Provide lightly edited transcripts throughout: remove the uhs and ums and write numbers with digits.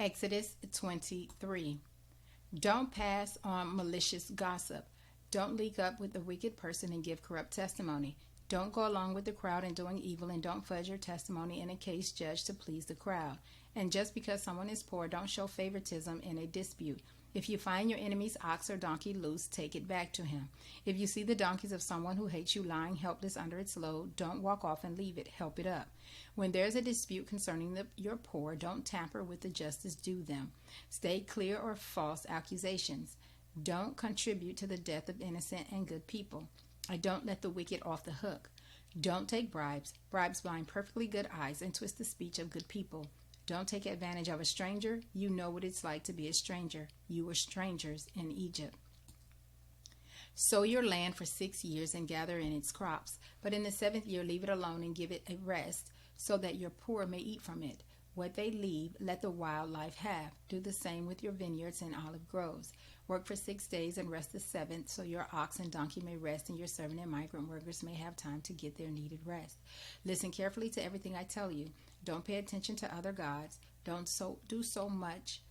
Exodus 23. Don't pass on malicious gossip. Don't leak up with the wicked person and give corrupt testimony. Don't go along with the crowd in doing evil, and don't fudge your testimony in a case judged to please the crowd. And just because someone is poor, don't show favoritism in a dispute. If you find your enemy's ox or donkey loose, take it back to him. If you see the donkeys of someone who hates you lying helpless under its load, don't walk off and leave it. Help it up. When there's a dispute concerning your poor, don't tamper with the justice due them. Stay clear of false accusations. Don't contribute to the death of innocent and good people. Don't let the wicked off the hook. Don't take bribes. Bribes blind perfectly good eyes and twist the speech of good people. Don't take advantage of a stranger. You know what it's like to be a stranger. You were strangers in Egypt. Sow your land for 6 years and gather in its crops. But in the 7th year, leave it alone and give it a rest, so that your poor may eat from it. What they leave, let the wildlife have. Do the same with your vineyards and olive groves. Work for 6 days and rest the 7th, so your ox and donkey may rest, and your servant and migrant workers may have time to get their needed rest. Listen carefully to everything I tell you. Don't pay attention to other gods. Don't do so much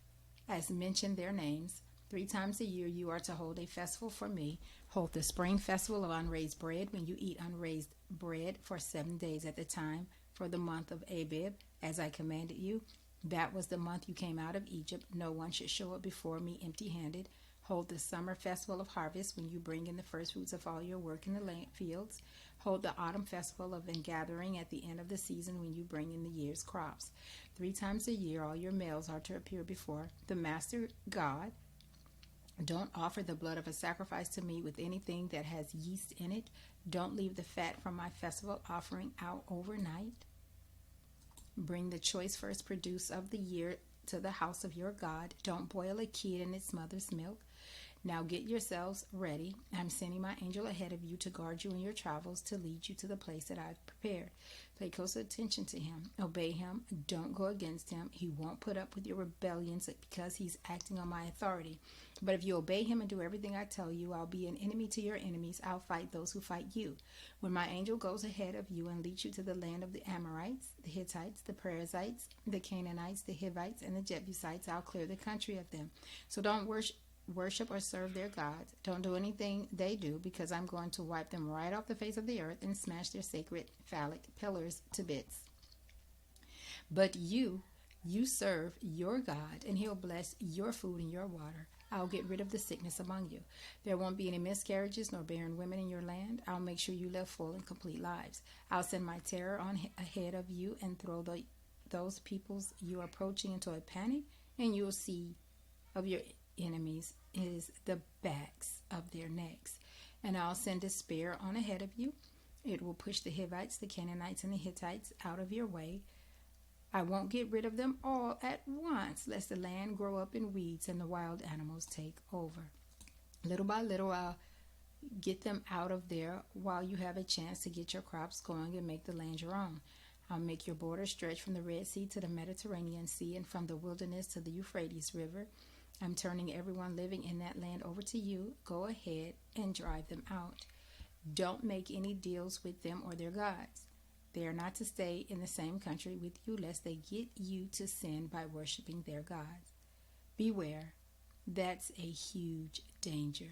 as mention their names. 3 times a year you are to hold a festival for me. Hold the spring festival of unraised bread, when you eat unraised bread for 7 days at the time, for the month of Abib, as I commanded you. That was the month you came out of Egypt. No one should show up before me empty-handed. Hold the summer festival of harvest, when you bring in the first fruits of all your work in the fields. Hold the autumn festival of ingathering at the end of the season, when you bring in the year's crops. 3 times a year all your males are to appear before the Master God. Don't offer the blood of a sacrifice to me with anything that has yeast in it. Don't leave the fat from my festival offering out overnight. Bring the choice first produce of the year to the house of your God. Don't boil a kid in its mother's milk. Now get yourselves ready. I'm sending my angel ahead of you to guard you in your travels, to lead you to the place that I've prepared. Pay close attention to him. Obey him. Don't go against him. He won't put up with your rebellions because he's acting on my authority. But if you obey him and do everything I tell you, I'll be an enemy to your enemies. I'll fight those who fight you. When my angel goes ahead of you and leads you to the land of the Amorites, the Hittites, the Perizzites, the Canaanites, the Hivites, and the Jebusites, I'll clear the country of them. So don't worship or serve their gods. Don't do anything they do, because I'm going to wipe them right off the face of the earth and smash their sacred phallic pillars to bits. But you serve your God, and he'll bless your food and your water. I'll get rid of the sickness among you. There won't be any miscarriages nor barren women in your land. I'll make sure you live full and complete lives. I'll send my terror on ahead of you and throw those peoples you are approaching into a panic, and you'll see of your enemies is the backs of their necks. And I'll send despair on ahead of you. It will push the Hivites, the Canaanites, and the Hittites out of your way. I won't get rid of them all at once, lest the land grow up in weeds and the wild animals take over. Little by little, I'll get them out of there while you have a chance to get your crops going and make the land your own. I'll make your border stretch from the Red Sea to the Mediterranean Sea, and from the wilderness to the Euphrates River. I'm turning everyone living in that land over to you. Go ahead and drive them out. Don't make any deals with them or their gods. They are not to stay in the same country with you, lest they get you to sin by worshiping their gods. Beware. That's a huge danger.